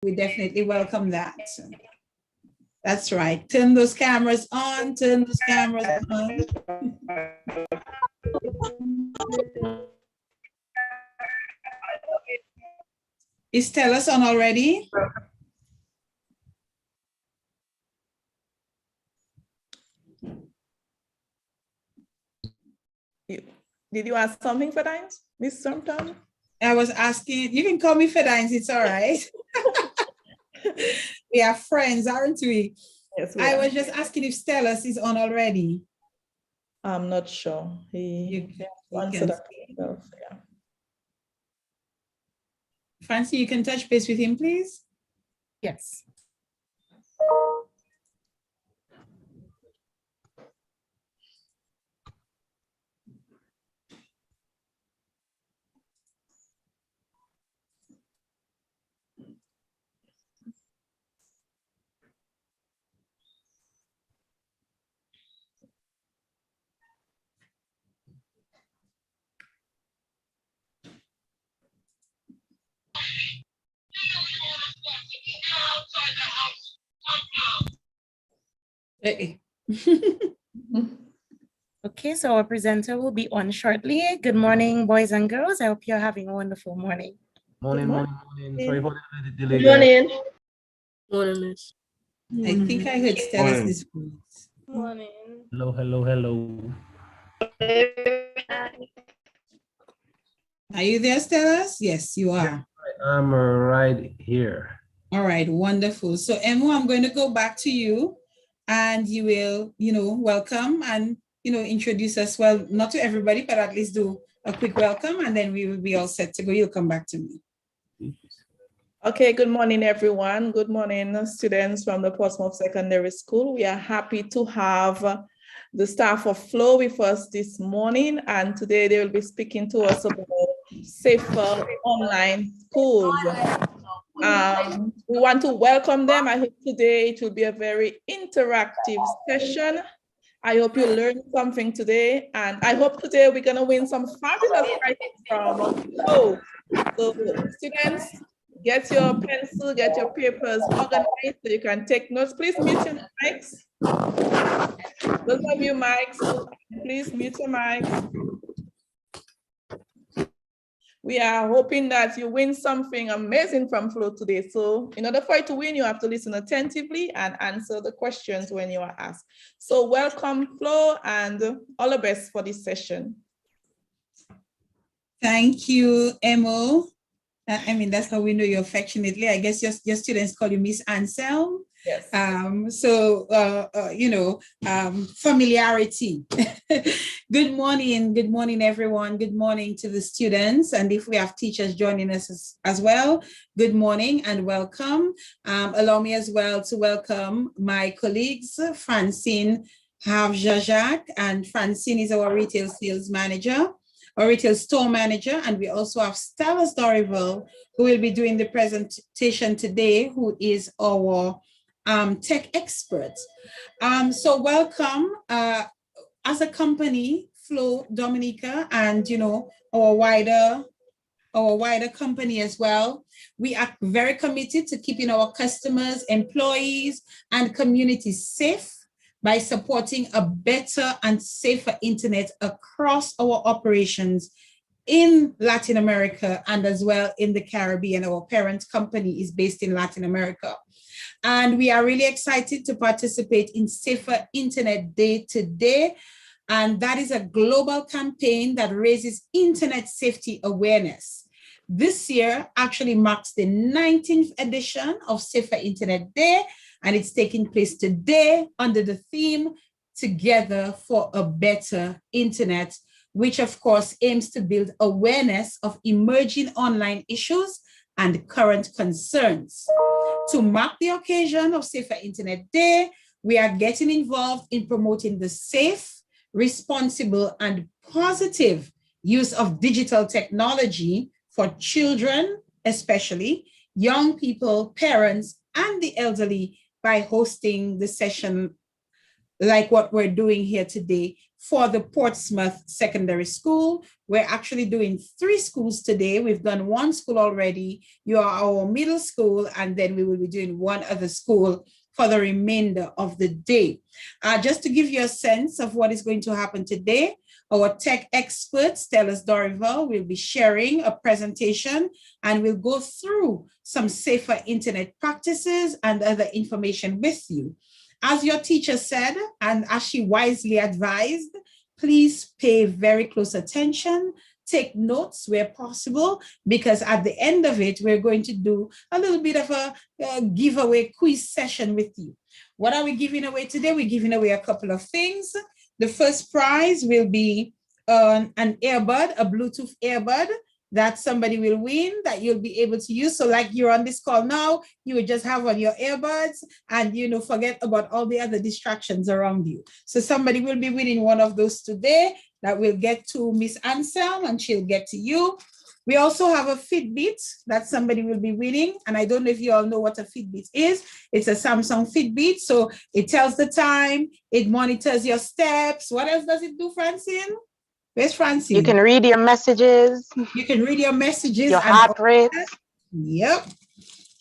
We definitely welcome that. That's right. Turn those cameras on, turn those cameras on. Is Stella's on already? Did you ask something for Dines, Miss Sometime? I was asking, you can call me Fedines, it's all right. We are friends, aren't we? Yes, I was just asking if Stella's is on already. I'm not sure. He answered that himself, yeah. Francie, you can touch base with him, please. Yes. Okay, so our presenter will be on shortly. Good morning, boys and girls. I hope you're having a wonderful morning. Morning. Sorry for the delay. Good morning. Morning, miss. I think I heard Stella's voice. Morning. Hello. Are you there, Stellas? Yes, you are. I'm right here. All right, wonderful. So Emo, I'm going to go back to you and you will, welcome and, introduce us. Well, not to everybody, but at least do a quick welcome and then we will be all set to go. You'll come back to me. Okay, good morning, everyone. Good morning, students from the Portsmouth Secondary School. We are happy to have the staff of Flow with us this morning, and today they will be speaking to us about safer online schools. We want to welcome them. I hope today it will be a very interactive session. I hope you learned something today, and I hope today we're going to win some fabulous prizes from Flow. So students, get your pencil, get your papers organized so you can take notes. Please mute your mics. Those of you mics, please mute your mics. We are hoping that you win something amazing from Flow today. So in order for you to win, you have to listen attentively and answer the questions when you are asked. So welcome, Flow, and all the best for this session. Thank you, Emo. I mean, that's how we know you affectionately. I guess your students call you Miss Anselm. Yes. Familiarity. Good morning, everyone. Good morning to the students. And if we have teachers joining us as well, good morning and welcome. Allow me as well to welcome my colleagues, Francine Havjajak, and Francine is our retail sales manager, our retail store manager, and we also have Stella's Dorival, who will be doing the presentation today, who is our tech expert. So welcome. As a company, Flow Dominica, and our wider company as well, we are very committed to keeping our customers, employees, and communities safe by supporting a better and safer internet across our operations in Latin America and as well in the Caribbean. Our parent company is based in Latin America. And we are really excited to participate in Safer Internet Day today. And that is a global campaign that raises internet safety awareness. This year actually marks the 19th edition of Safer Internet Day, and it's taking place today under the theme Together for a Better Internet, which of course aims to build awareness of emerging online issues and current concerns. To mark the occasion of Safer Internet Day, we are getting involved in promoting the safe, responsible, and positive use of digital technology for children, especially young people, parents, and the elderly by hosting the session like what we're doing here today for the Portsmouth Secondary School. We're actually doing 3 schools today. We've done 1 school already. You are our middle school, and then we will be doing 1 other school for the remainder of the day. Just to give you a sense of what is going to happen today, our tech expert, Stella Dorival, will be sharing a presentation, and we'll go through some safer internet practices and other information with you. As your teacher said, and as she wisely advised, please pay very close attention, take notes where possible, because at the end of it, we're going to do a little bit of a giveaway quiz session with you. What are we giving away today? We're giving away a couple of things. The first prize will be an earbud, a Bluetooth earbud that somebody will win that you'll be able to use. So like you're on this call now, you would just have on your earbuds and, you know, forget about all the other distractions around you. So somebody will be winning one of those today that will get to Miss Anselm and she'll get to you. We also have a Fitbit that somebody will be winning. And I don't know if you all know what a Fitbit is. It's a Samsung Fitbit. So it tells the time, it monitors your steps. What else does it do, Francine? Where's Francine? You can read your messages. You can read your messages. Your heart rate. Yep.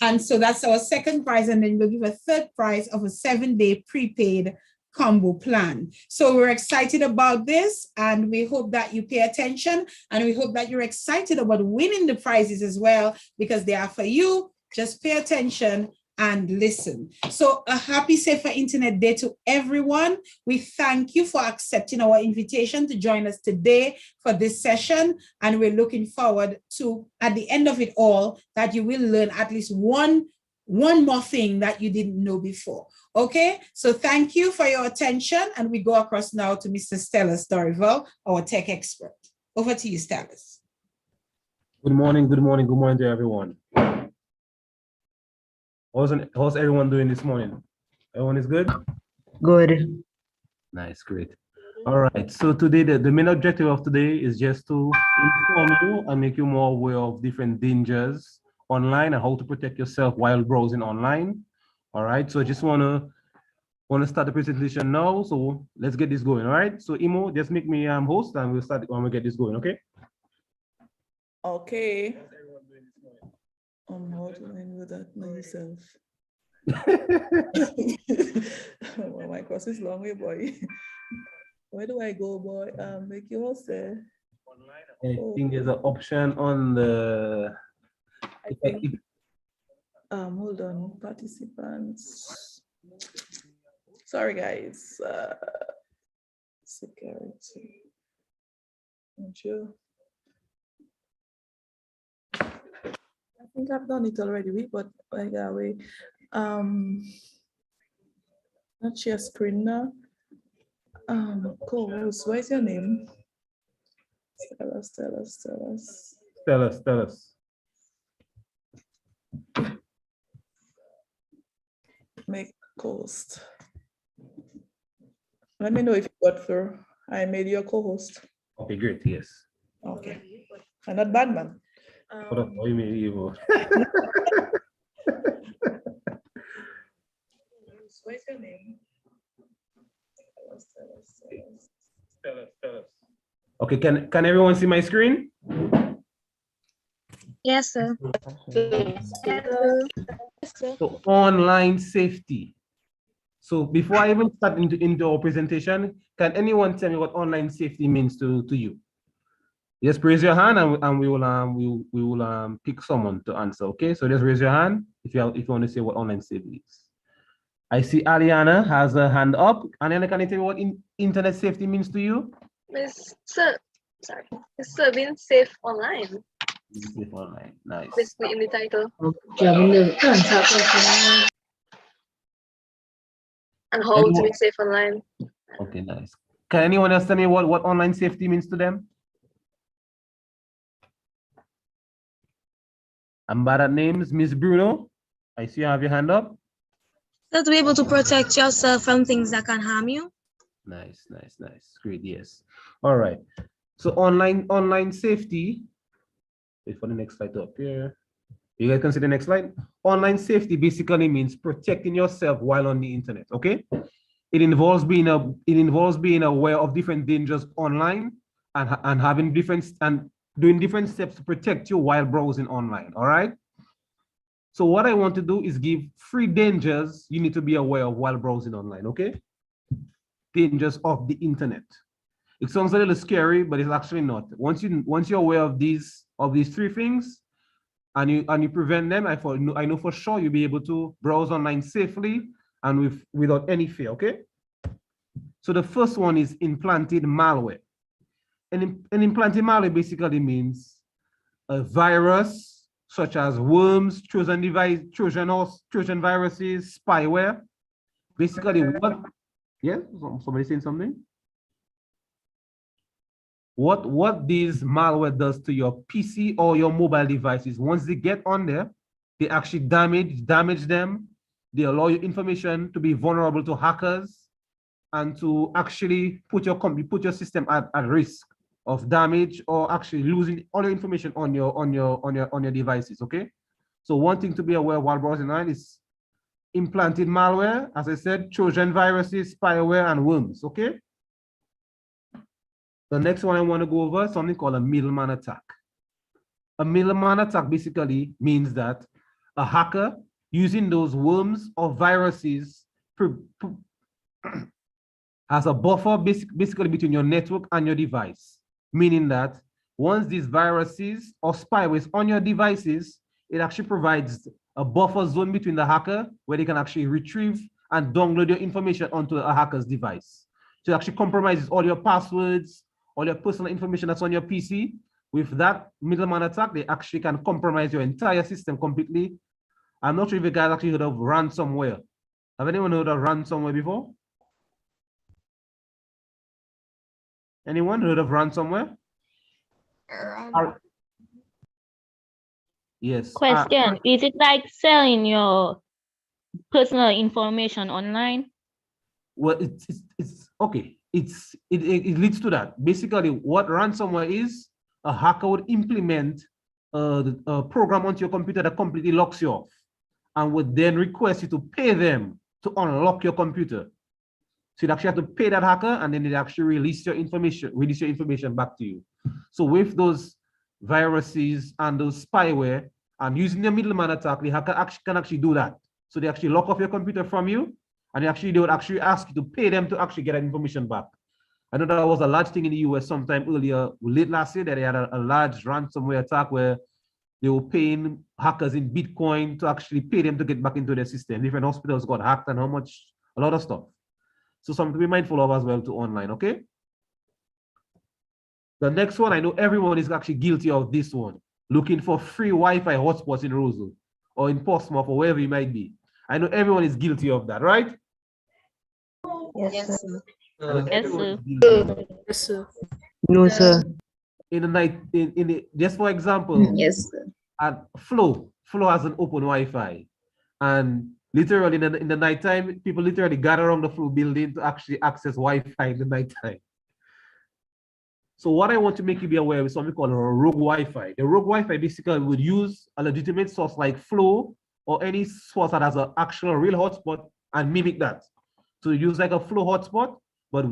And so that's our second prize. And then we'll give a third prize of a 7-day prepaid combo plan. So we're excited about this, and we hope that you pay attention, and we hope that you're excited about winning the prizes as well, because they are for you. Just pay attention and listen. So a happy Safer Internet Day to everyone. We thank you for accepting our invitation to join us today for this session. And we're looking forward to, at the end of it all, that you will learn at least one more thing that you didn't know before. Okay, so thank you for your attention. And we go across now to Mr. Stellas Dorival, our tech expert. Over to you, Stellas. Good morning to everyone. How's everyone doing this morning? Everyone is good? Good. Nice, great. All right, so today, the main objective of today is just to inform you and make you more aware of different dangers online and how to protect yourself while browsing online. All right, so I just wanna start the presentation now. So let's get this going. All right, so Imo, just make me host, and we'll start when we get this going. Okay. Okay. How do I know that myself? Well, my cross is long way, boy. Where do I go, boy? Make you host there. I think there's an option on the. I think, hold on, participants. Sorry, guys. Security. Not sure. I think I've done it already, but I got away. Not share screen now. Co-host, what is your name? Stellas. Make co-host. Let me know if you got through. I made you a co-host. Okay, great. Yes. Okay. I'm not bad, man. What up? What you mean, Evo? What's your name? Stellas. Okay, can everyone see my screen? Yes, sir. So online safety. So before I even start into our presentation, can anyone tell me what online safety means to you? Just raise your hand, and we will pick someone to answer. Okay, so just raise your hand if you want to say what online safety is. I see Aliana has a hand up. Aliana, can you tell me what internet safety means to you? It's being safe online. Safe online, nice. Basically in the title. And how to be safe online. Okay, nice. Can anyone else tell me what online safety means to them? I'm bad at names. Miss Bruno, I see you have your hand up. So to be able to protect yourself from things that can harm you. Nice. Great, yes. All right. So online safety. Wait for the next slide to appear. You guys can see the next slide. Online safety basically means protecting yourself while on the internet, okay? It involves being aware of different dangers online and having different and doing different steps to protect you while browsing online. All right. So what I want to do is give 3 dangers you need to be aware of while browsing online. Okay. Dangers of the internet. It sounds a little scary, but it's actually not. Once you're aware of these 3 things, and you prevent them, I know for sure you'll be able to browse online safely and without any fear. Okay. So the first one is implanted malware. And implanted malware basically means a virus such as worms, Trojan viruses, spyware. Basically, somebody saying something? What these malware does to your PC or your mobile devices, once they get on there, they actually damage them. They allow your information to be vulnerable to hackers and to actually put your system at risk of damage or actually losing all your information on your devices. Okay. So one thing to be aware while browsing online is implanted malware, as I said, Trojan viruses, spyware, and worms. Okay. The next one I want to go over is something called a middleman attack. A middleman attack basically means that a hacker using those worms or viruses has a buffer basically between your network and your device, meaning that once these viruses or spywares on your devices, it actually provides a buffer zone between the hacker where they can actually retrieve and download your information onto a hacker's device. So it actually compromises all your passwords, all your personal information that's on your PC. With that middleman attack, they actually can compromise your entire system completely. I'm not sure if you guys actually heard of ransomware. Have anyone heard of ransomware before? Anyone heard of ransomware? Yes. Question, is it like selling your personal information online? Well, it's okay. It leads to that. Basically, what ransomware is, a hacker would implement a program onto your computer that completely locks you off and would then request you to pay them to unlock your computer. So you'd actually have to pay that hacker and then they'd actually release your information back to you. So with those viruses and those spyware and using the middleman attack, the hacker can actually do that. So they actually lock off your computer from you and they would actually ask you to pay them to actually get that information back. I know that was a large thing in the US sometime earlier, late last year, that they had a large ransomware attack where they were paying hackers in Bitcoin to actually pay them to get back into their system. Different hospitals got hacked and a lot of stuff. So something to be mindful of as well to online, okay? The next one, I know everyone is actually guilty of this one, looking for free Wi-Fi hotspots in Rosal or in Portsmouth or wherever you might be. I know everyone is guilty of that, right? Yes, sir. Yes, sir. Yes, sir. No, sir. In the night, just for example, Yes, sir. at Flow has an open Wi-Fi, and literally in the nighttime, people literally gather around the Flow building to actually access Wi-Fi in the nighttime. So what I want to make you be aware of is something called a rogue Wi-Fi. The rogue Wi-Fi basically would use a legitimate source like Flow or any source that has an actual real hotspot and mimic that. So use like a Flow hotspot, but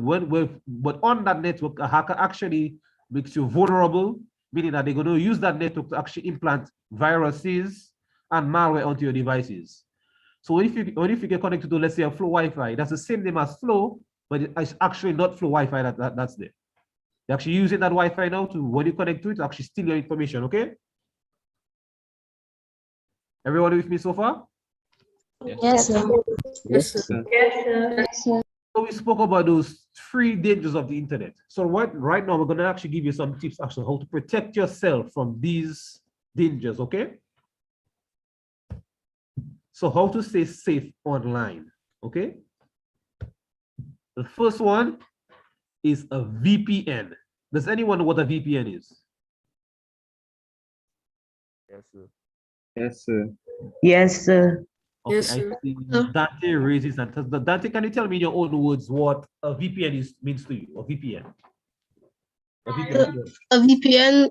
on that network, a hacker actually makes you vulnerable, meaning that they're going to use that network to actually implant viruses and malware onto your devices. So if you get connected to, let's say, a Flow Wi-Fi, that's the same name as Flow, but it's actually not Flow Wi-Fi that's there. They're actually using that Wi-Fi now to, when you connect to it, to actually steal your information, okay? Everybody with me so far? Yes, sir. Yes, sir. Yes, sir. So we spoke about those 3 dangers of the internet. So right now, we're going to actually give you some tips actually how to protect yourself from these dangers, okay? So how to stay safe online, okay? The first one is a VPN. Does anyone know what a VPN is? Yes, sir. Yes, sir. Yes, sir. Okay, Yes, I sir. see Dante raises that. Dante, can you tell me in your own words what a VPN means to you? A VPN. A VPN.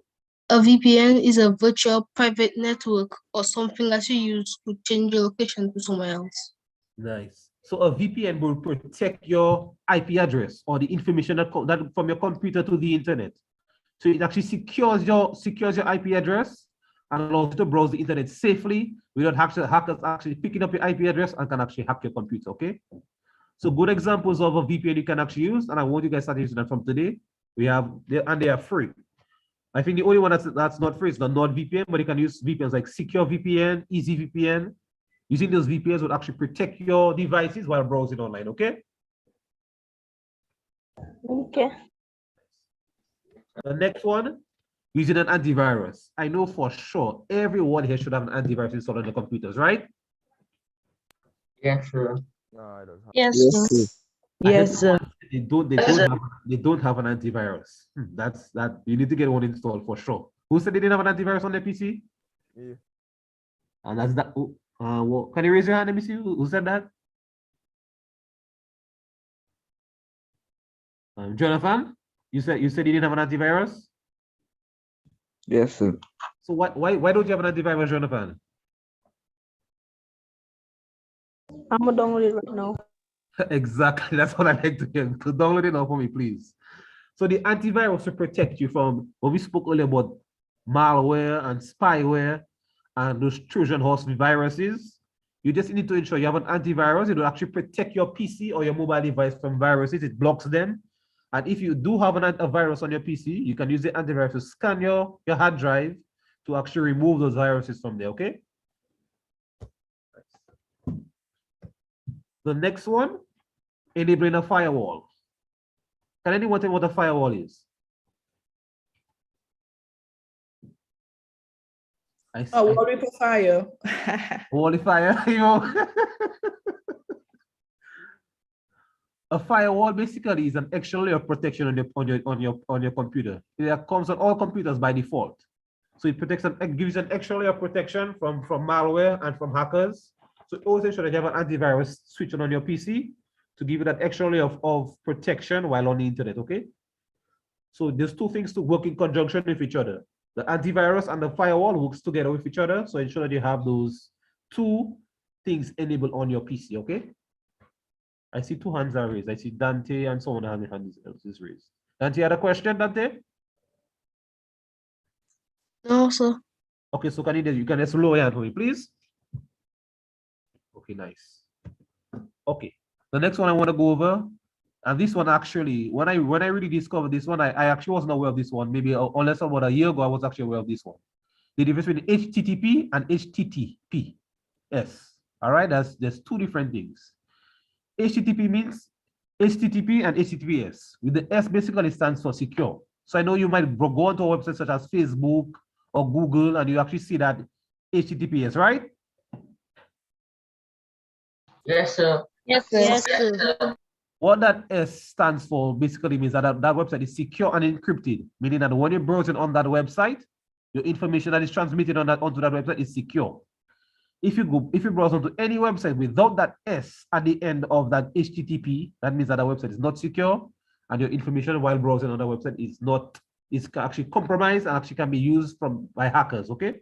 A VPN is a virtual private network or something that you use to change your location to somewhere else. Nice. So a VPN will protect your IP address or the information that from your computer to the internet. So it actually secures your IP address and allows you to browse the internet safely without hackers actually picking up your IP address and can actually hack your computer, okay? So good examples of a VPN you can actually use, and I want you guys to start using that from today. They are free. I think the only one that's not free is the NordVPN, but you can use VPNs like Secure VPN, Easy VPN. Using those VPNs would actually protect your devices while browsing online, okay? Okay. The next one, using an antivirus. I know for sure everyone here should have an antivirus installed on their computers, right? Yeah, sure. Yes, Yes, sir. sir. Yes, sir. They don't have an antivirus. That's that you need to get one installed for sure. Who said they didn't have an antivirus on their PC? Yeah. And that's that. Can you raise your hand? Let me see who said that. Jonathan, you said you didn't have an antivirus. Yes, sir. So why don't you have an antivirus, Jonathan? I'm gonna download it right now. Exactly. That's what I like to hear. So download it now for me, please. So the antivirus will protect you from what we spoke earlier about malware and spyware and those Trojan horse viruses. You just need to ensure you have an antivirus. It will actually protect your PC or your mobile device from viruses. It blocks them. And if you do have a virus on your PC, you can use the antivirus to scan your hard drive to actually remove those viruses from there, okay? The next one, enabling a firewall. Can anyone tell me what a firewall is? Wall for fire. Wall fire, you know. A firewall basically is an extra layer of protection on your computer. It comes on all computers by default. So it protects and gives an extra layer of protection from malware and from hackers. So always ensure that you have an antivirus switch on your PC to give you that extra layer of protection while on the internet, okay? So there's two things to work in conjunction with each other. The antivirus and the firewall works together with each other. So ensure that you have those two things enabled on your PC, okay? I see two hands are raised. I see Dante and someone having hands is raised. Dante, you had a question, Dante? No, sir. Okay, so you can just lower your hand for me, please? Okay, nice. Okay, the next one I want to go over, and this one actually, when I really discovered this one, I actually wasn't aware of this one. Maybe unless about a year ago, I was actually aware of this one. The difference between HTTP and HTTP. Yes, all right, there's two different things. HTTP means HTTP and HTTPS. With the S basically stands for secure. So I know you might go onto a website such as Facebook or Google and you actually see that HTTPS, right? Yes, sir. Yes, sir. Yes, sir. What that S stands for basically means that that website is secure and encrypted, meaning that when you're browsing on that website, your information that is transmitted onto that website is secure. If you browse onto any website without that S at the end of that HTTP, that means that the website is not secure and your information while browsing on the website is actually compromised and actually can be used by hackers, okay?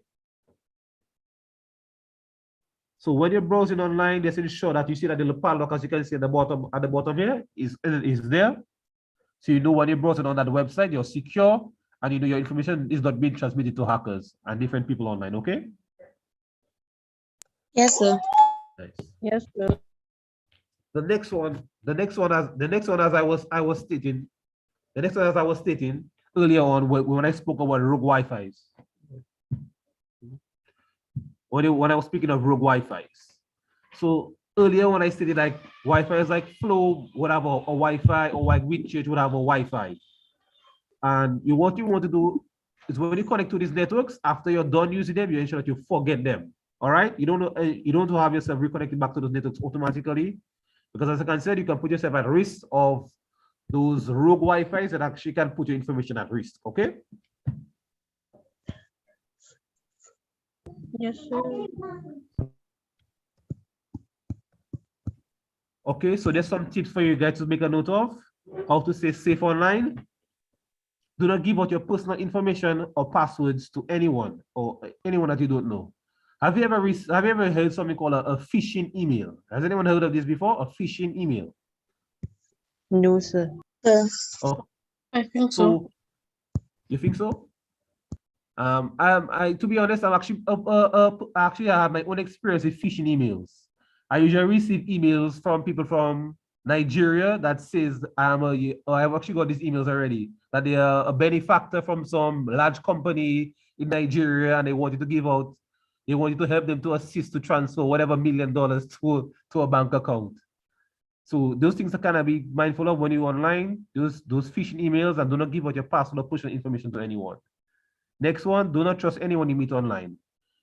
So when you're browsing online, just ensure that you see that the padlock, as you can see at the bottom here, is there. So you know when you're browsing on that website, you're secure and you know your information is not being transmitted to hackers and different people online, okay? Yes, sir. Nice. Yes, sir. The next one as I was stating earlier on when I spoke about rogue Wi-Fis. When I was speaking of rogue Wi-Fis. So earlier when I stated like Wi-Fi is like Flow would have a Wi-Fi or like WeChat would have a Wi-Fi. And what you want to do is when you connect to these networks, after you're done using them, you ensure that you forget them. All right, you don't have yourself reconnected back to those networks automatically, because as I can say, you can put yourself at risk of those rogue Wi-Fis that actually can put your information at risk. Okay. Yes, sir. Okay, so there's some tips for you guys to make a note of how to stay safe online. Do not give out your personal information or passwords to anyone that you don't know. Have you ever heard something called a phishing email? Has anyone heard of this before? A phishing email? No, sir. Oh, I think so you think so? I to be honest, I'm actually actually I have my own experience with phishing emails. I usually receive emails from people from Nigeria that says I've actually got these emails already that they are a benefactor from some large company in Nigeria and they wanted to give out, they wanted to help them to assist to transfer whatever $1 million to a bank account. So those things are kind of be mindful of when you're online, those phishing emails, and do not give out your password or personal information to anyone. Next one, do not trust anyone you meet online.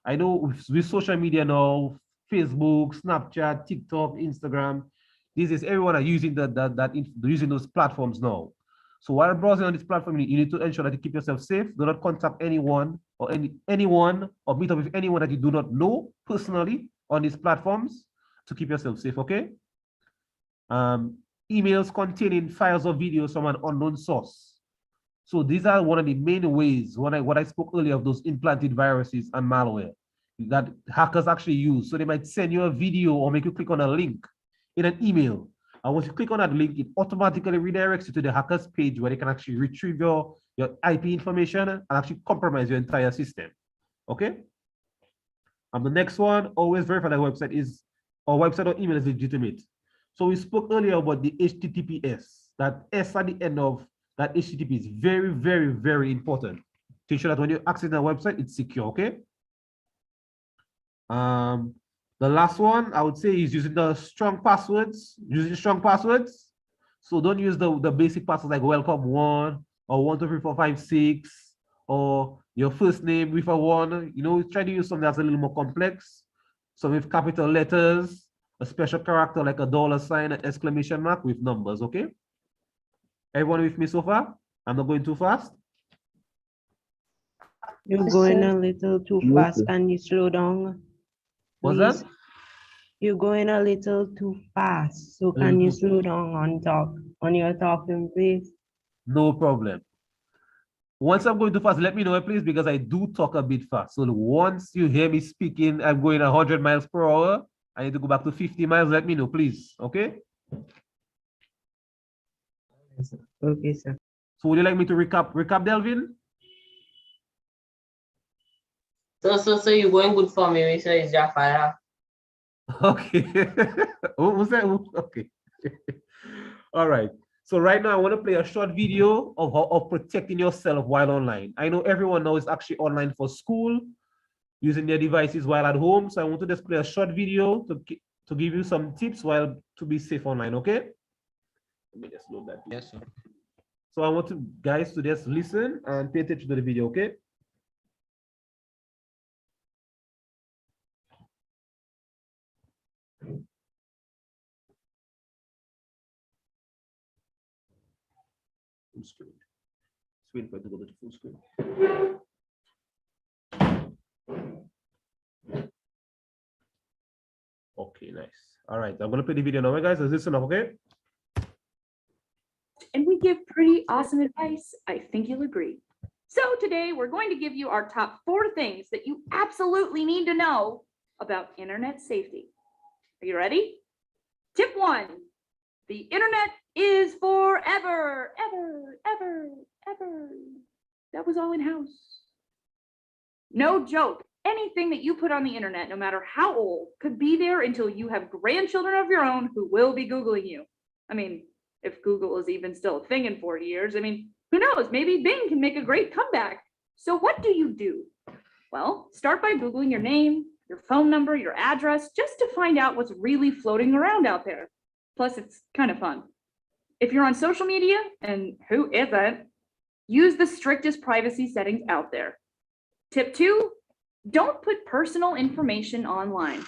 I know with social media now, Facebook, Snapchat, TikTok, Instagram, this is everyone are using using those platforms now. So while browsing on this platform, you need to ensure that you keep yourself safe. Do not contact anyone or anyone or meet up with anyone that you do not know personally on these platforms to keep yourself safe, okay? Emails containing files or videos from an unknown source. So these are one of the main ways, what I spoke earlier of those implanted viruses and malware that hackers actually use. So they might send you a video or make you click on a link in an email. And once you click on that link, it automatically redirects you to the hacker's page where they can actually retrieve your IP information and actually compromise your entire system. Okay? And the next one, always verify that website is, or website or email is legitimate. So we spoke earlier about the HTTPS, that S at the end of that HTTP is very, very, very important to ensure that when you access the website, it's secure, okay? The last one I would say is using the strong passwords, So don't use the basic passwords like welcome1 or 123456 or your first name with a 1. You know, try to use something that's a little more complex. So with capital letters, a special character like a $sign, an exclamation mark with numbers, okay? Everyone with me so far? I'm not going too fast. You're going a little too fast. Can you slow down? What's Please? that? You're going a little too fast. So can you slow down on your talking, please? No problem. Once I'm going too fast, let me know, please, because I do talk a bit fast. So once you hear me speaking, I'm going 100 miles per hour. I need to go back to 50 miles. Let me know, please. Okay? Okay, sir. So would you like me to recap, Delvin? So you're going good for me, Mr. Jafara. Okay. Who's that? Okay. All right. So right now I want to play a short video of protecting yourself while online. I know everyone now is actually online for school, using their devices while at home. So I want to just play a short video to give you some tips while to be safe online, okay? Let me just load that. Yes, sir. So I want you guys to just listen and pay attention to the video, okay? Full screen. Just wait for it to go to full screen. Okay, nice. All right, I'm gonna play the video now, guys. Listen up, okay? And we give pretty awesome advice. I think you'll agree. So today we're going to give you our top 4 things that you absolutely need to know about internet safety. Are you ready? Tip 1, the internet is forever, ever. That was all in-house. No joke. Anything that you put on the internet, no matter how old, could be there until you have grandchildren of your own who will be Googling you. I mean, if Google is even still a thing in 40 years, I mean, who knows? Maybe Bing can make a great comeback. So what do? Well, start by Googling your name, your phone number, your address, just to find out what's really floating around out there. Plus, it's kind of fun. If you're on social media, and who isn't, use the strictest privacy settings out there. Tip 2, don't put personal information online.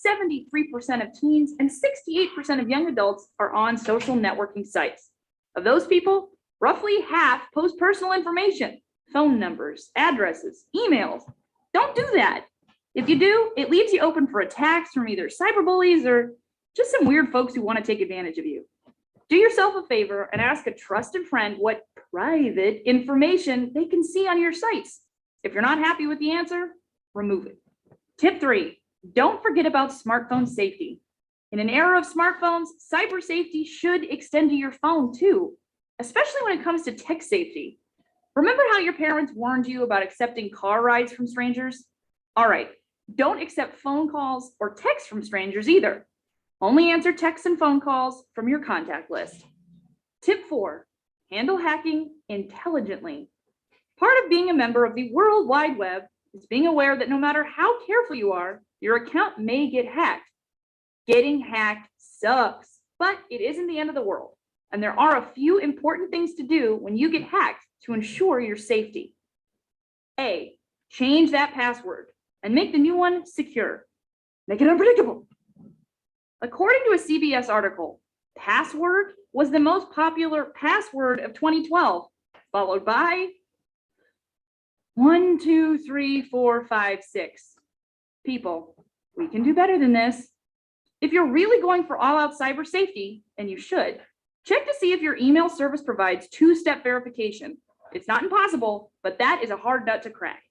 73% of teens and 68% of young adults are on social networking sites. Of those people, roughly half post personal information, phone numbers, addresses, emails. Don't do that. If you do, it leaves you open for attacks from either cyberbullies or just some weird folks who want to take advantage of you. Do yourself a favor and ask a trusted friend what private information they can see on your sites. If you're not happy with the answer, remove it. Tip 3, don't forget about smartphone safety. In an era of smartphones, cyber safety should extend to your phone too, especially when it comes to tech safety. Remember how your parents warned you about accepting car rides from strangers? All right, don't accept phone calls or texts from strangers either. Only answer texts and phone calls from your contact list. Tip 4, handle hacking intelligently. Part of being a member of the World Wide Web is being aware that no matter how careful you are, your account may get hacked. Getting hacked sucks, but it isn't the end of the world. And there are a few important things to do when you get hacked to ensure your safety. A, change that password and make the new one secure. Make it unpredictable. According to a CBS article, password was the most popular password of 2012, followed by 1, 2, 3, 4, 5, 6. People, we can do better than this. If you're really going for all-out cyber safety, and you should, check to see if your email service provides two-step verification. It's not impossible, but that is a hard nut to crack.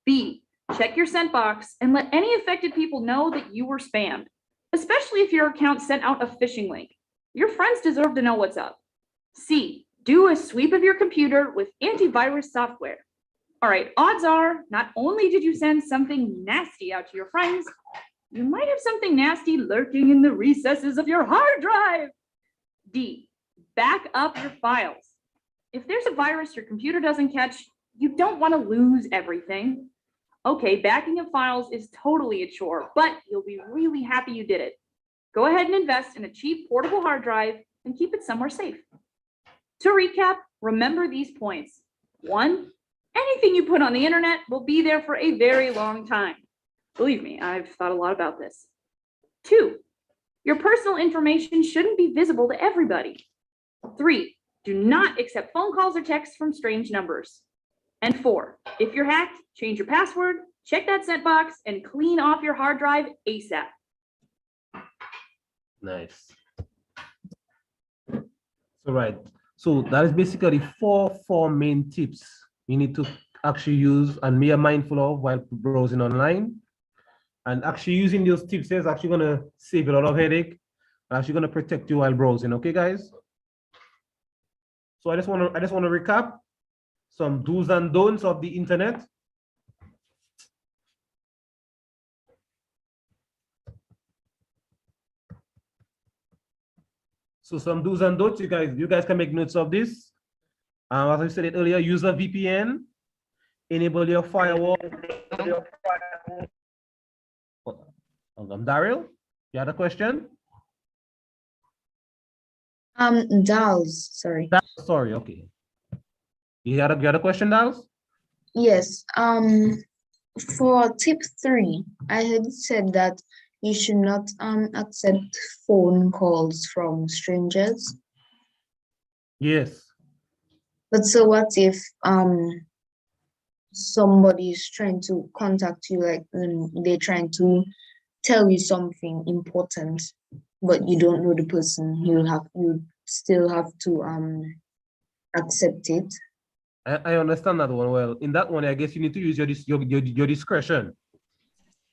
B, check your sent box and let any affected people know that you were spammed, especially if your account sent out a phishing link. Your friends deserve to know what's up. C, do a sweep of your computer with antivirus software. All right, odds are not only did you send something nasty out to your friends, you might have something nasty lurking in the recesses of your hard drive. D, back up your files. If there's a virus your computer doesn't catch, you don't want to lose everything. Okay, backing up files is totally a chore, but you'll be really happy you did it. Go ahead and invest in a cheap portable hard drive and keep it somewhere safe. To recap, remember these points. 1, anything you put on the internet will be there for a very long time. Believe me, I've thought a lot about this. 2, your personal information shouldn't be visible to everybody. 3, do not accept phone calls or texts from strange numbers. And 4, if you're hacked, change your password, check that sent box, and clean off your hard drive ASAP. Nice. So right. So that is basically four main tips you need to actually use and be mindful of while browsing online. And actually using those tips is actually gonna save a lot of headache. Actually gonna protect you while browsing. Okay, guys. So I just want to recap some do's and don'ts of the internet. So some do's and don'ts, you guys can make notes of this. As I said it earlier, use a VPN, enable your firewall. Daryl, you had a question? Dals, sorry. Sorry, okay. You had a question, Dals? Yes. For tip 3, I had said that you should not accept phone calls from strangers. Yes. But so what if somebody is trying to contact you, like they're trying to tell you something important, but you don't know the person, you still have to accept it. I understand that one. Well, in that one, I guess you need to use your discretion.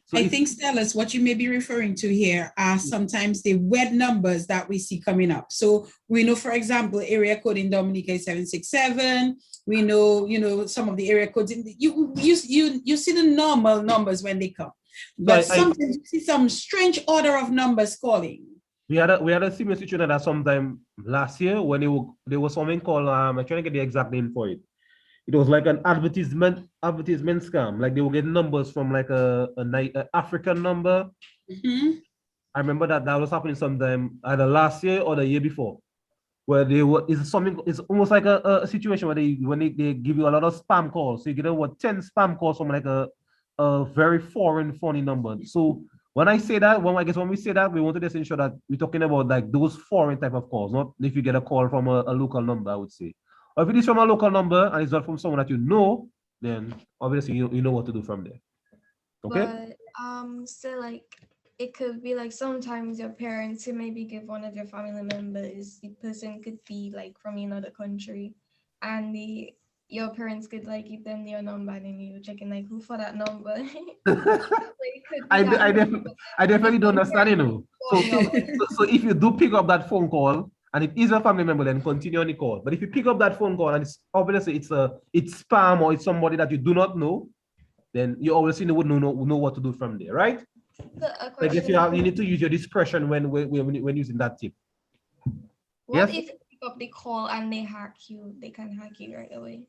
So I think, Stellas, what you may be referring to here are sometimes the web numbers that we see coming up. So we know, for example, area code in Dominica is 767. We know, some of the area codes. You see the normal numbers when they come, but sometimes you see some strange order of numbers calling. We had a similar situation that sometime last year when there was something called I'm trying to get the exact name for it. It was like an advertisement scam. Like they would get numbers from like a African number. Mm-hmm. I remember that was happening sometime either last year or the year before, where it's almost like a situation where they give you a lot of spam calls. So you get 10 spam calls from like a very foreign phony number. So when we say that, we want to just ensure that we're talking about like those foreign type of calls, not if you get a call from a local number, I would say. Or if it is from a local number and it's not from someone that you know, then obviously you know what to do from there. Okay. But so like it could be like sometimes your parents who maybe give one of your family members, the person could be like from another country, and your parents could like give them your number and then you checking like who for that number. I definitely don't understand, you know. So if you do pick up that phone call and it is a family member, then continue on the call. But if you pick up that phone call and it's obviously it's spam or it's somebody that you do not know, then you obviously would know what to do from there, right? Like if you need to use your discretion when using that tip. What if you pick up the call and they hack you? They can hack you right away.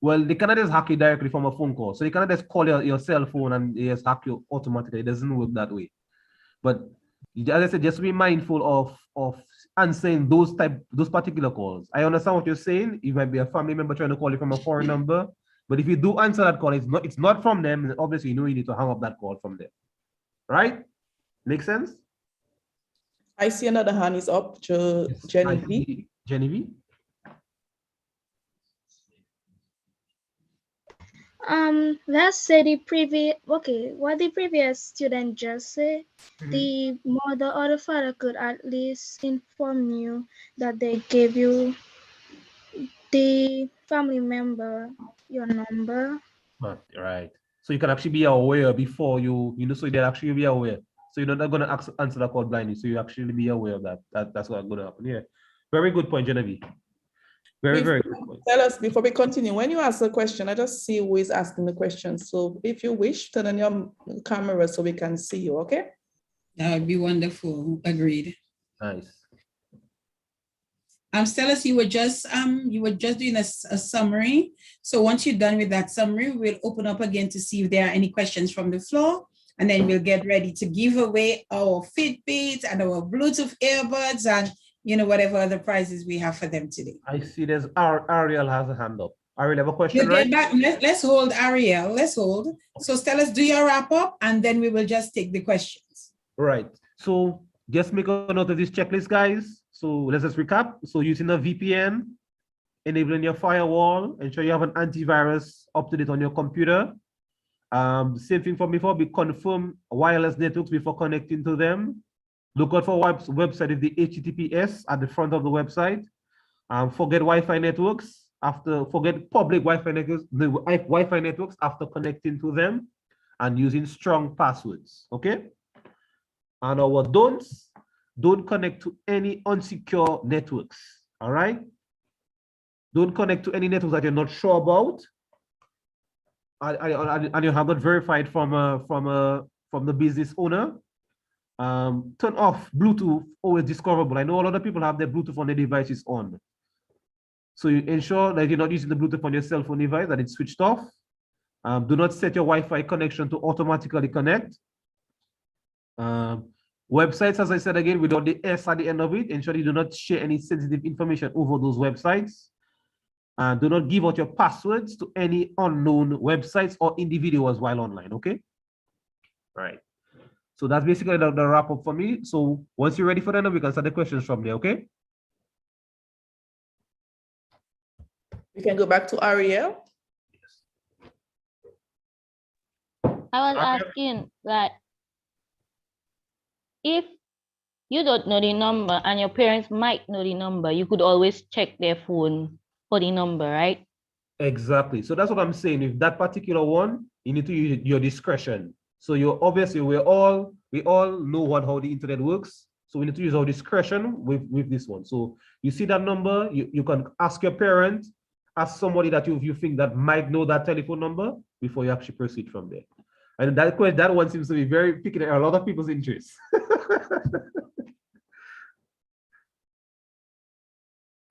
Well, they cannot just hack you directly from a phone call. So they cannot just call your cell phone and they just hack you automatically. It doesn't work that way. But as I said, just be mindful of answering those particular calls. I understand what you're saying. It might be a family member trying to call you from a foreign number. But if you do answer that call, it's not from them, then obviously you need to hang up that call from them. Right? Make sense? I see another hand is up to Genevieve. Genevieve? Let's say what the previous student just said, the mother or the father could at least inform you that they gave you the family member your number. Right. So you can actually be aware before so they'll actually be aware. So you're not going to answer the call blindly. So you actually be aware of that. That's what's going to happen. Yeah. Very good point, Genevieve. Very good point. Tell us before we continue, when you ask a question, I just see who is asking the question. So if you wish, turn on your camera so we can see you, okay? That would be wonderful. Agreed. Nice. Stella, you were just doing a summary. So once you're done with that summary, we'll open up again to see if there are any questions from the floor, and then we'll get ready to give away our Fitbits and our Bluetooth earbuds and whatever other prizes we have for them today. I see there's Ariel has a hand up. Ariel, have a question, We'll right? get back. Let's hold Ariel. Let's hold. So Stella, do your wrap up, and then we will just take the questions. Right. So just make a note of this checklist, guys. So let's just recap. So using a VPN, enabling your firewall, ensure you have an antivirus up to date on your computer. Same thing from before, confirm wireless networks before connecting to them. Look out for website is the HTTPS at the front of the website. Forget Wi-Fi networks forget public Wi-Fi networks, the Wi-Fi networks after connecting to them, and using strong passwords. Okay. And our don't connect to any unsecure networks. All right. Don't connect to any networks that you're not sure about, and you have not verified from the business owner. Turn off Bluetooth, always discoverable. I know a lot of people have their Bluetooth on their devices on. So you ensure that you're not using the Bluetooth on your cell phone device, that it's switched off. Do not set your Wi-Fi connection to automatically connect. Websites, as I said again, without the S at the end of it, ensure you do not share any sensitive information over those websites. Do not give out your passwords to any unknown websites or individuals while online, okay? Right. So that's basically the wrap up for me. So once you're ready for that, we can start the questions from there, okay? We can go back to Ariel. I was asking that if you don't know the number and your parents might know the number, you could always check their phone for the number, right? Exactly. So that's what I'm saying. With that particular one, you need to use your discretion. So you obviously we all know how the internet works. So we need to use our discretion with this one. So you see that number, you can ask your parent, ask somebody that you think that might know that telephone number before you actually proceed from there. And that one seems to be very picking a lot of people's interest.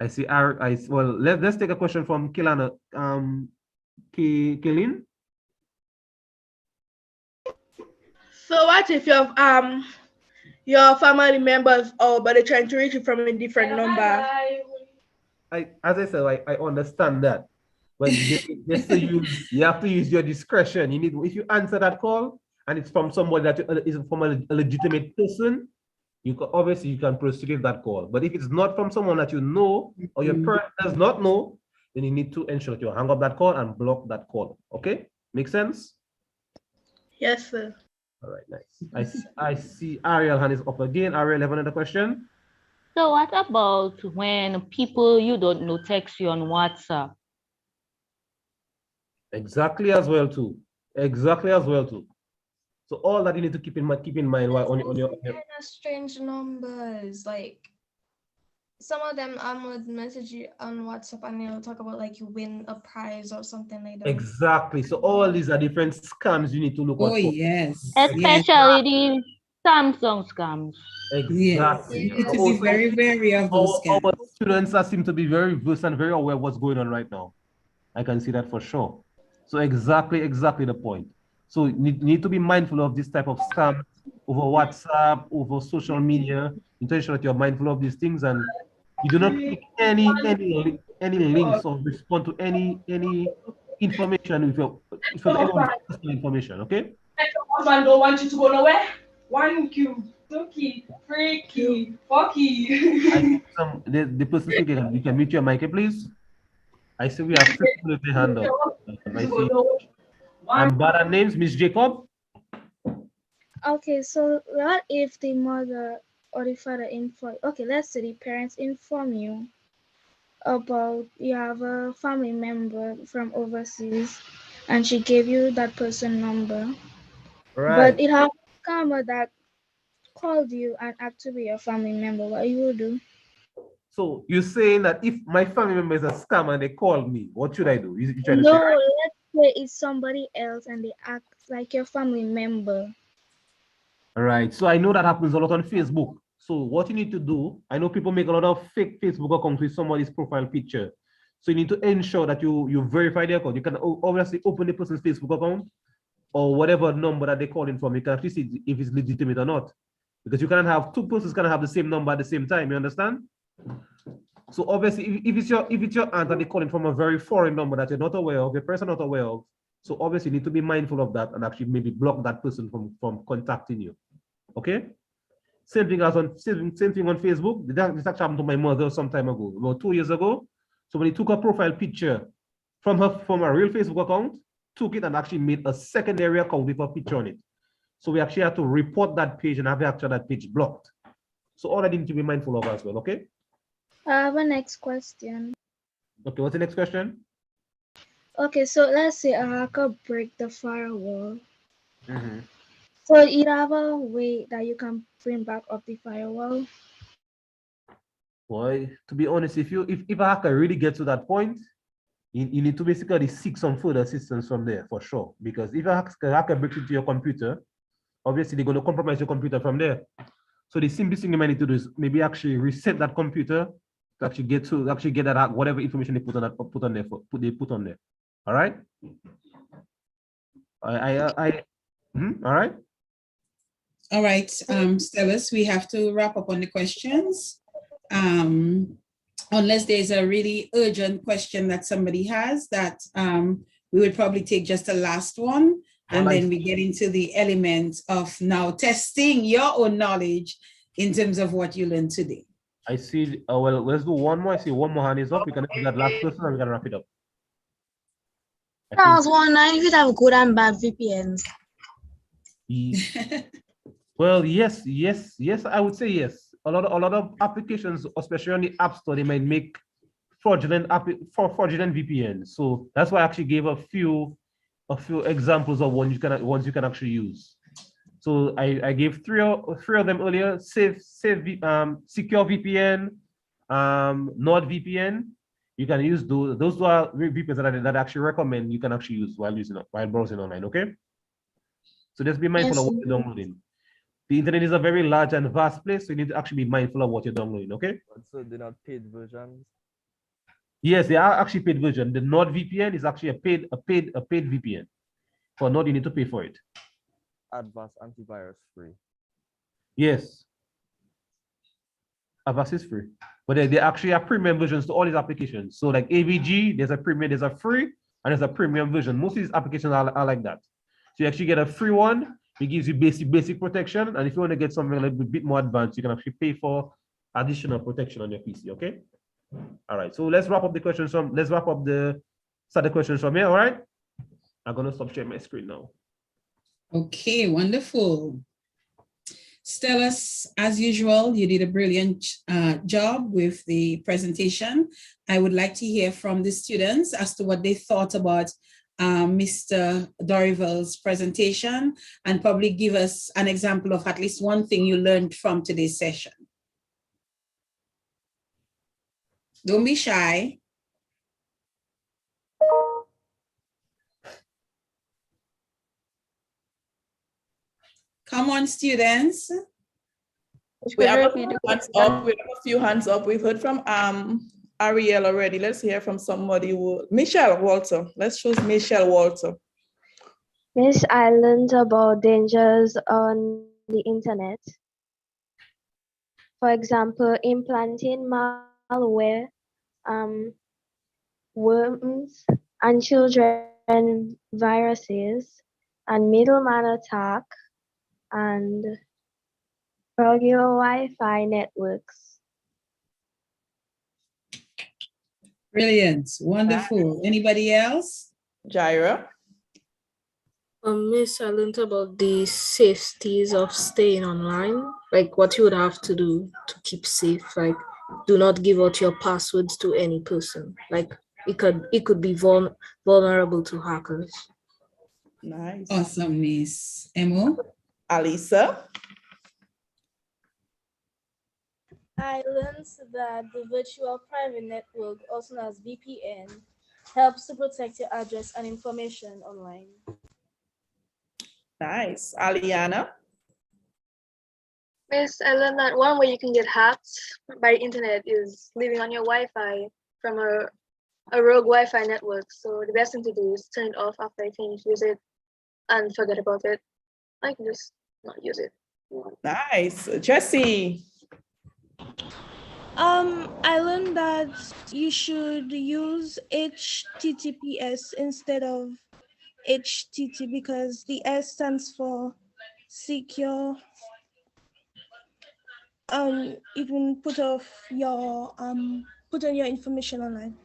I see. Well, let's take a question from Kilana. Kilin. So what if you have your family members but they're trying to reach you from a different number? As I said, I understand that. But you have to use your discretion. If you answer that call and it's from somebody that is from a legitimate person, you can proceed with that call. But if it's not from someone that you know or your parent does not know, then you need to ensure that you hang up that call and block that call. Okay? Make sense? Yes, sir. All right, nice. I see Ariel hand is up again. Ariel, have another question? So what about when people you don't know text you on WhatsApp? Exactly as well too. Exactly as well too. So all that you need to keep in mind while on your Kind of strange numbers. Like some of them would message you on WhatsApp and they'll talk about like you win a prize or something like that. exactly. So all these are different scams you need to look out Oh, for. yes. Yes. Especially the Samsung scams. Yes. Exactly. You need to be very wary of those Our scams. students are seem to be very versed and very aware of what's going on right now. I can see that for sure. So exactly the point. So you need to be mindful of this type of scam over WhatsApp, over social media. You need to ensure that you're mindful of these things and you do not click any links or respond to any information if you're anyone's personal information. Okay. Your husband don't want you to go nowhere. 1Q, 2Q, 3Q, 4Q. I think the person speaking, you can mute your mic, please. I see we have three people with their hand up. I see. And by names, Miss Jacob. Okay, so what if the mother or the father inform? Okay, let's say the parents inform you about you have a family member from overseas, and she gave you that person number, but Right. it has a scammer that called you and asked to be your family member. What you will do? So you're saying that if my family member is a scam and they call me, what should I do? You trying to say, No, right? let's say it's somebody else and they act like your family member. All right. So I know that happens a lot on Facebook. So what you need to do, I know people make a lot of fake Facebook accounts with somebody's profile picture. So you need to ensure that you verify their account. You can obviously open the person's Facebook account or whatever number that they're calling from. You can actually see if it's legitimate or not. Because you cannot have two persons can have the same number at the same time. You understand? So obviously, if it's your aunt and they're calling from a very foreign number that you're not aware of, the person not aware of, so obviously you need to be mindful of that and actually maybe block that person from contacting you. Okay? Same thing on Facebook. This actually happened to my mother some time ago, about 2 years ago. So when he took a profile picture from a real Facebook account, took it and actually made a secondary account with a picture on it. So we actually had to report that page and have that page blocked. So all I need to be mindful of as well, okay? I have a next question. Okay, what's the next question? Okay, so let's say a hacker break the firewall. Mm-hmm. So you have a way that you can bring back up the firewall? Boy, to be honest, if a hacker really gets to that point, you need to basically seek some further assistance from there for sure. Because if a hacker breaks into your computer, obviously they're going to compromise your computer from there. So the simplest thing you might need to do is maybe actually reset that computer to actually get that whatever information they put on there. All right. All right. All right, Stellis, we have to wrap up on the questions. Unless there's a really urgent question that somebody has that we would probably take just a last one. And then we get into the element of now testing your own knowledge in terms of what you learned today. I see. Well, let's do one more. I see one more hand is up. We can do that last person and we can wrap it up. I was wondering if you have good and bad VPNs. Well, yes, I would say yes. A lot of applications, especially on the App Store, they might make fraudulent VPNs. So that's why I actually gave a few examples of ones you can actually use. So I gave three of them earlier: Secure VPN, NordVPN. You can use those. Those are VPNs that I actually recommend you can actually use while browsing online. Okay. So just be mindful of what you're downloading. The internet is a very large and vast place, so you need to actually be mindful of what you're downloading. Okay. So they're not paid versions. Yes, they are actually paid version. The NordVPN is actually a paid VPN. For Nord, you need to pay for it. Advanced antivirus free. Yes. Avast is free. But they actually are premium versions to all these applications. So like AVG, there's a premium, there's a free, and there's a premium version. Most of these applications are like that. So you actually get a free one. It gives you basic protection. And if you want to get something a little bit more advanced, you can actually pay for additional protection on your PC. Okay. All right. So let's wrap up the questions start the questions from here. All right. I'm gonna stop sharing my screen now. Okay, wonderful. Stellis, as usual, you did a brilliant job with the presentation. I would like to hear from the students as to what they thought about Mr. Dorival's presentation and probably give us an example of at least one thing you learned from today's session. Don't be shy. Come on, students. We have a few hands up. We have a few hands up. We've heard from Ariel already. Let's hear from somebody who, Michelle Walter. Let's choose Michelle Walter. Miss, I learned about dangers on the internet. For example, implanting malware, worms, and children viruses, and middleman attack, and regular Wi-Fi networks. Brilliant, wonderful. Anybody else? Jaira? Miss, I learned about the safeties of staying online, like what you would have to do to keep safe. Like, do not give out your passwords to any person. Like, it could be vulnerable to hackers. Nice. Awesome, Miss Emo. Alisa? I learned that the virtual private network, also known as VPN, helps to protect your address and information online. Nice. Aliana? Miss, I learned that one way you can get hacked by the internet is living on your Wi-Fi from a rogue Wi-Fi network. So the best thing to do is turn it off after you finish use it and forget about it. I can just not use it. Nice. Jessie? I learned that you should use HTTPS instead of HTT because the S stands for secure. You can put on your information online.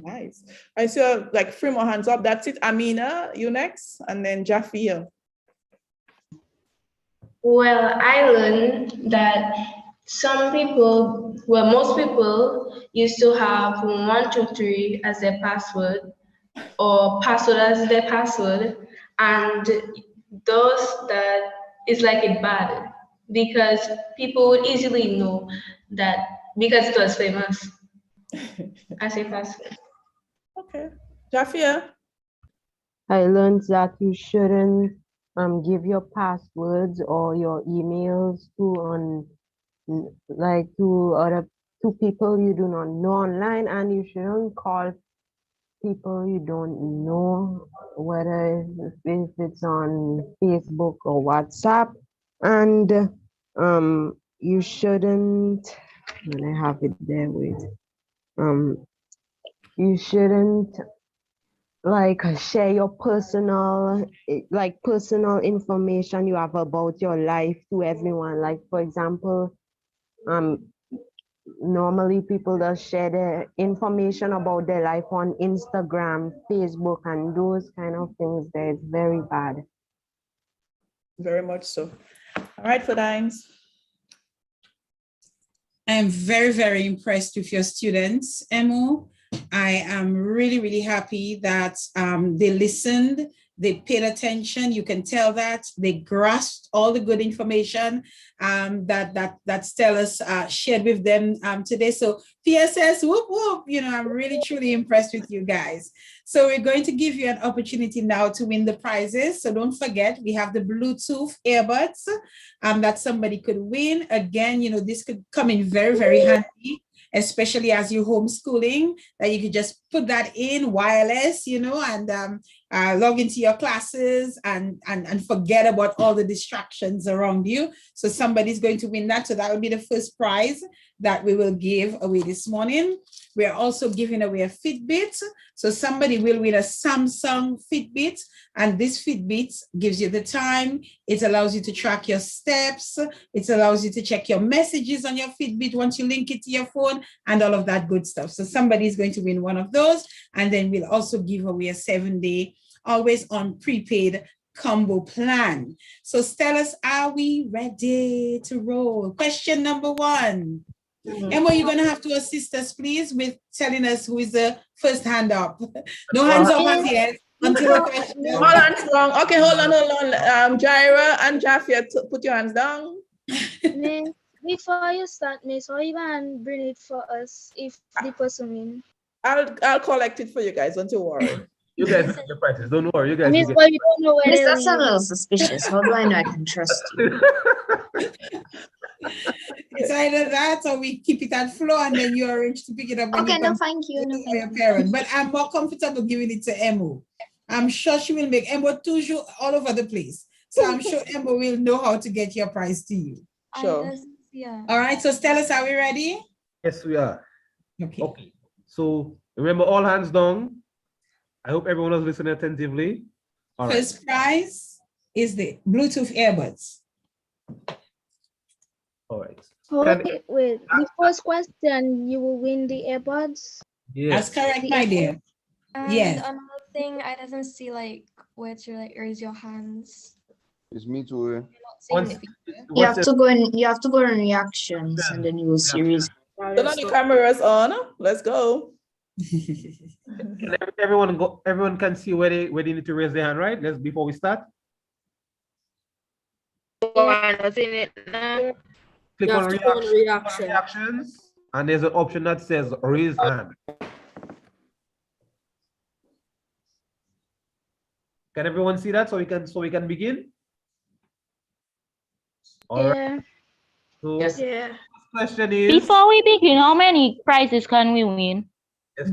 Nice. I see like 3 more hands up. That's it. Amina, you next, and then Jafia. Well, I learned that most people used to have 123 as their password or password as their password, and those that is like it bad because people would easily know that because it was famous as a password. Okay. Jafia? I learned that you shouldn't give your passwords or your emails to to people you do not know online, and you shouldn't call people you don't know, whether if it's on Facebook or WhatsApp, and you shouldn't. And I have it there with you shouldn't share your personal information you have about your life to everyone. Like, for example, normally people just share their information about their life on Instagram, Facebook, and those kind of things. That's very bad. Very much so. All right, Fadines. I am very, very impressed with your students, Emo. I am really, really happy that they listened, they paid attention. You can tell that they grasped all the good information that Stella's shared with them today. So PSS, whoop, whoop, I'm really, truly impressed with you guys. So we're going to give you an opportunity now to win the prizes. So don't forget, we have the Bluetooth earbuds that somebody could win. Again, this could come in very, very handy, especially as you're homeschooling, that you could just put that in wireless, and log into your classes and forget about all the distractions around you. So somebody's going to win that. So that will be the first prize that we will give away this morning. We're also giving away a Fitbit. So somebody will win a Samsung Fitbit, and this Fitbit gives you the time. It allows you to track your steps. It allows you to check your messages on your Fitbit once you link it to your phone and all of that good stuff. So somebody is going to win one of those. And then we'll also give away a 7-day always on prepaid combo plan. So Stella, are we ready to roll? Question number 1. Emma, you're going to have to assist us, please, with telling us who is the first hand up. No hands up as yet. Until the question. Hold on, strong. Okay, hold on. Jaira and Jafia, put your hands down. Miss, before you start, Miss, or even bring it for us if the person win. I'll collect it for you guys. Don't you worry. You guys get the prices. Don't worry. You guys Miss, will but you don't know where Miss, they that sounds a live. little suspicious. How do I know I can trust you? It's either that or we keep it at floor and then you arrange to pick it up when Okay, you no, come thank you. No, to thank your you. parent. But I'm more comfortable giving it to Emo. I'm sure she will make Emo toujours all over the place. So I'm sure Emo will know how to get your prize to you. Sure. Yeah. All right, so Stella, are we ready? Yes, we are. Okay. Okay. So remember, all hands down. I hope everyone was listening attentively. All right. First prize is the Bluetooth earbuds. All right. Okay, wait. The first question, you will win the AirPods. That's correct, my dear. And Yes. another thing, I doesn't see like where to like raise your hands. It's me too. You have to go in. You have to go in reactions, and then you will see reason. Turn on the cameras on. Let's go. Everyone can see where they need to raise their hand, right? Let's before we start. Click on reactions, and there's an option that says raise hand. Can everyone see that so we can begin? All right. So Yeah. question is, Before we begin, how many prizes can we win?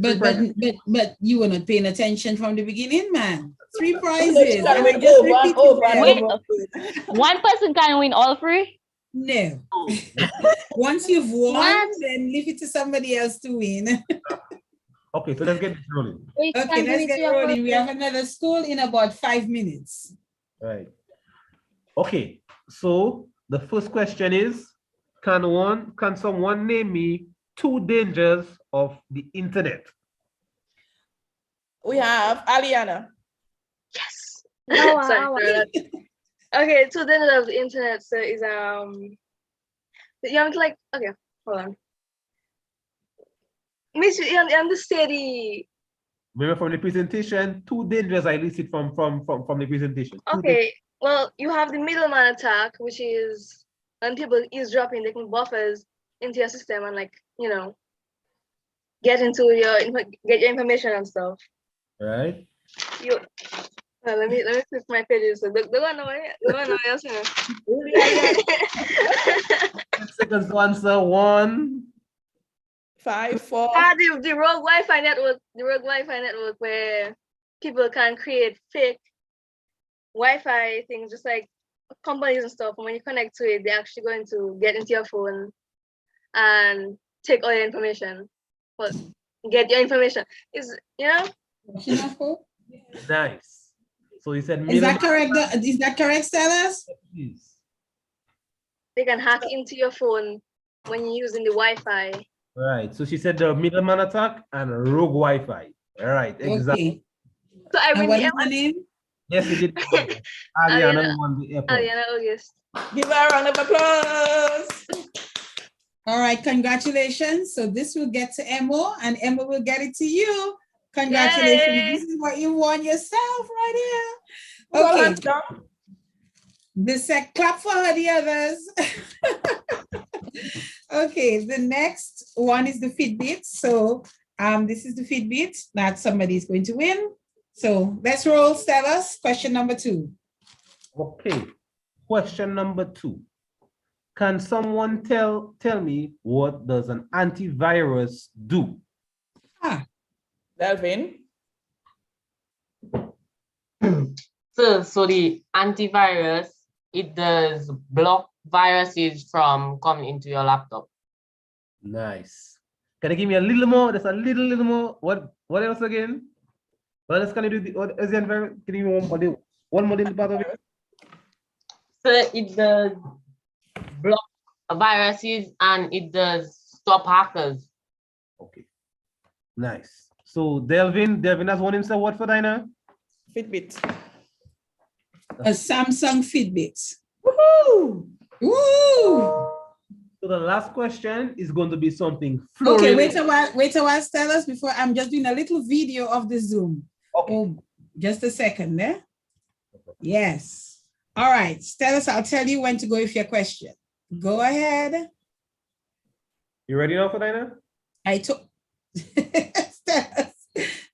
But you were not paying attention from the beginning, man. 3 prizes. Wait, one person can win all 3? No. Once you've won, then leave it to somebody else to win. okay, so let's get this rolling. Okay, let's get rolling. We have another school in about 5 minutes. Right. Okay, so the first question is, can someone name me 2 dangers of the internet? We have Aliana. Yes. Sorry for that. Okay, 2 dangers of the internet. So is you have to like, okay, hold on. Miss, you understand the. Remember from the presentation, 2 dangers I listed from the presentation. Okay, well, you have the middleman attack, which is when people eavesdropping, they can buffers into your system and like, you know, get your information and stuff. Right. Let me flip my pages. So don't go nowhere. Else, you know. 10 seconds to answer. 1, 5, 4. The rogue Wi-Fi network. The rogue Wi-Fi network where people can create fake Wi-Fi things, just like companies and stuff. And when you connect to it, they're actually going to get into your phone and take all your information. But get your information is, you know. Nice. So you said is that correct? Is that correct, Stella? Yes. They can hack into your phone when you're using the Wi-Fi. Right. So she said the middleman attack and rogue Wi-Fi. All right. Exactly. Okay. So I and what is her name? Yes, you did. Aliana won the airport. Aliana August. Give her a round of applause. All right, congratulations. So this will get to Emma, and Emma will get it to you. Congratulations. Yay. This is what you won yourself right here. Okay. Clap for her, the others. Okay, the next one is the Fitbit. So this is the Fitbit that somebody is going to win. So let's roll, Stella. Question number 2. Okay. Question number 2. Can someone tell me what does an antivirus do? Delvin. So the antivirus, it does block viruses from coming into your laptop. Nice. Can you give me a little more? Just a little more. What else again? What else can you do? What is the antivirus? Can you give me one more little part of it? So it does block viruses and it does stop hackers. Okay. Nice. So Delvin has won himself what for Dinah? Fitbit. A Samsung Fitbit. Woohoo! Woo! So the last question is going to be something. Okay, wait a while, Stella, before I'm just doing a little video of the Zoom. Okay. Oh, Just a second, eh? Yes. All right, Stellas, I'll tell you when to go with your question. Go ahead. You ready now, Fadina? I took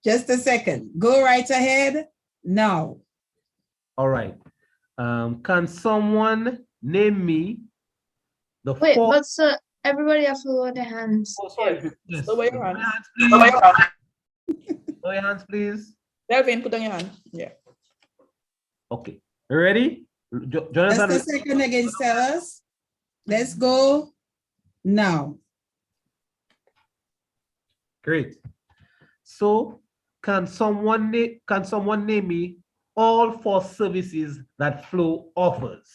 just a second. Go right ahead now. All right. Can someone name me the Wait, four? but sir, everybody have to lower their hands. Oh, sorry. Yes. Lower your hands. Please. Lower your hands, please. Delvin, put on your hand. Yeah. Okay. You ready? Jonathan. Just a second again, Stellas. Let's go now. Great. So can someone name me all four services that Flow offers?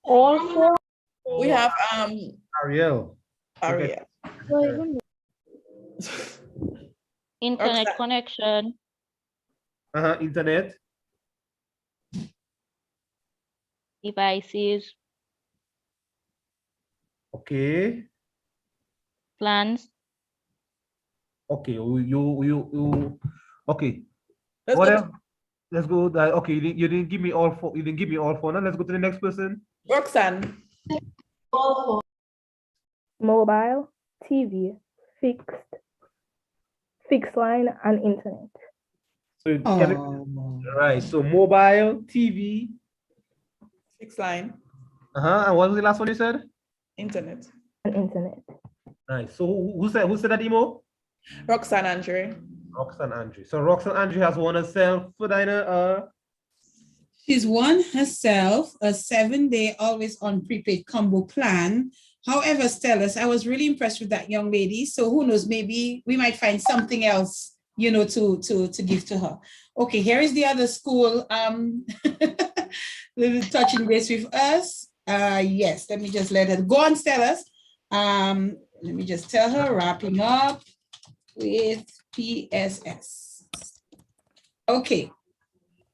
All four. We have Ariel. Ariel. Internet connection, Internet. devices, Okay. plans. Okay. You. Okay. Let's What go. else? Let's go. Okay. You didn't give me all four. You didn't give me all four. Now let's go to the next person. Roxanne. Mobile, TV, fixed line, and internet. So right. So mobile, TV. Fixed line. And what was the last one you said? Internet. And internet. Right. So who said that, Emo? Roxanne Andre. Roxanne Andre. So Roxanne Andre has won herself for Dinah. She's won herself a 7-day always on prepaid combo plan. However, Stellas, I was really impressed with that young lady. So who knows, maybe we might find something else, you know, to give to her. Okay, here is the other school touching base with us. Yes, let me just let her go on, Stellas. Let me just tell her, wrapping up with PSS. Okay.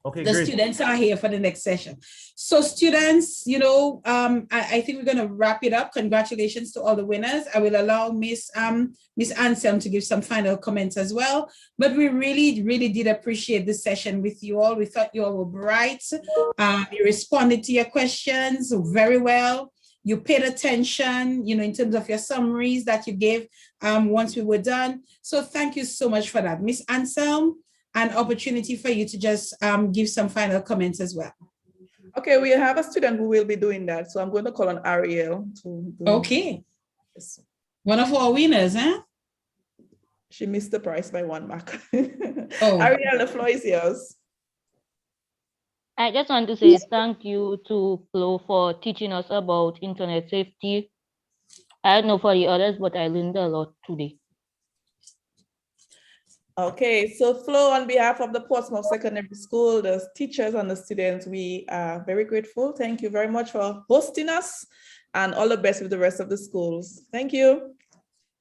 Okay, the great. Students are here for the next session. So students, you know, I think we're going to wrap it up. Congratulations to all the winners. I will allow Miss Anselm to give some final comments as well. But we really, really did appreciate this session with you all. We thought you all were bright. You responded to your questions very well. You paid attention, you know, in terms of your summaries that you gave once we were done. So thank you so much for that. Miss Anselm, an opportunity for you to just give some final comments as well. Okay, we have a student who will be doing that. So I'm going to call on Ariel. Okay. One of our winners, huh? She missed the prize by 1 mark. Oh. Ariel, the floor is yours. I just want to say thank you to Flo for teaching us about internet safety. I don't know for the others, but I learned a lot today. Okay, so Flo, on behalf of the Portsmouth Secondary School, the teachers and the students, we are very grateful. Thank you very much for hosting us, and all the best with the rest of the schools. Thank you.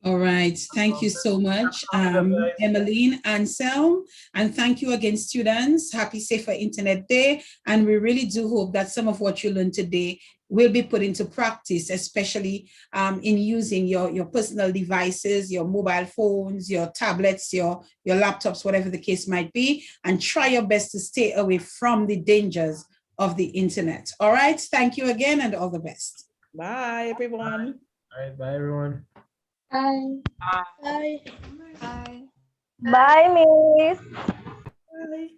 All right, thank you so much, Emmeline, Anselm, and thank you again, students. Happy Safer Internet Day, and we really do hope that some of what you learned today will be put into practice, especially in using your personal devices, your mobile phones, your tablets, your laptops, whatever the case might be, and try your best to stay away from the dangers of the internet. All right, thank you again, and all the best. Bye, everyone. All right, bye, everyone. Bye. Bye. Bye. Bye, Miss. Bye.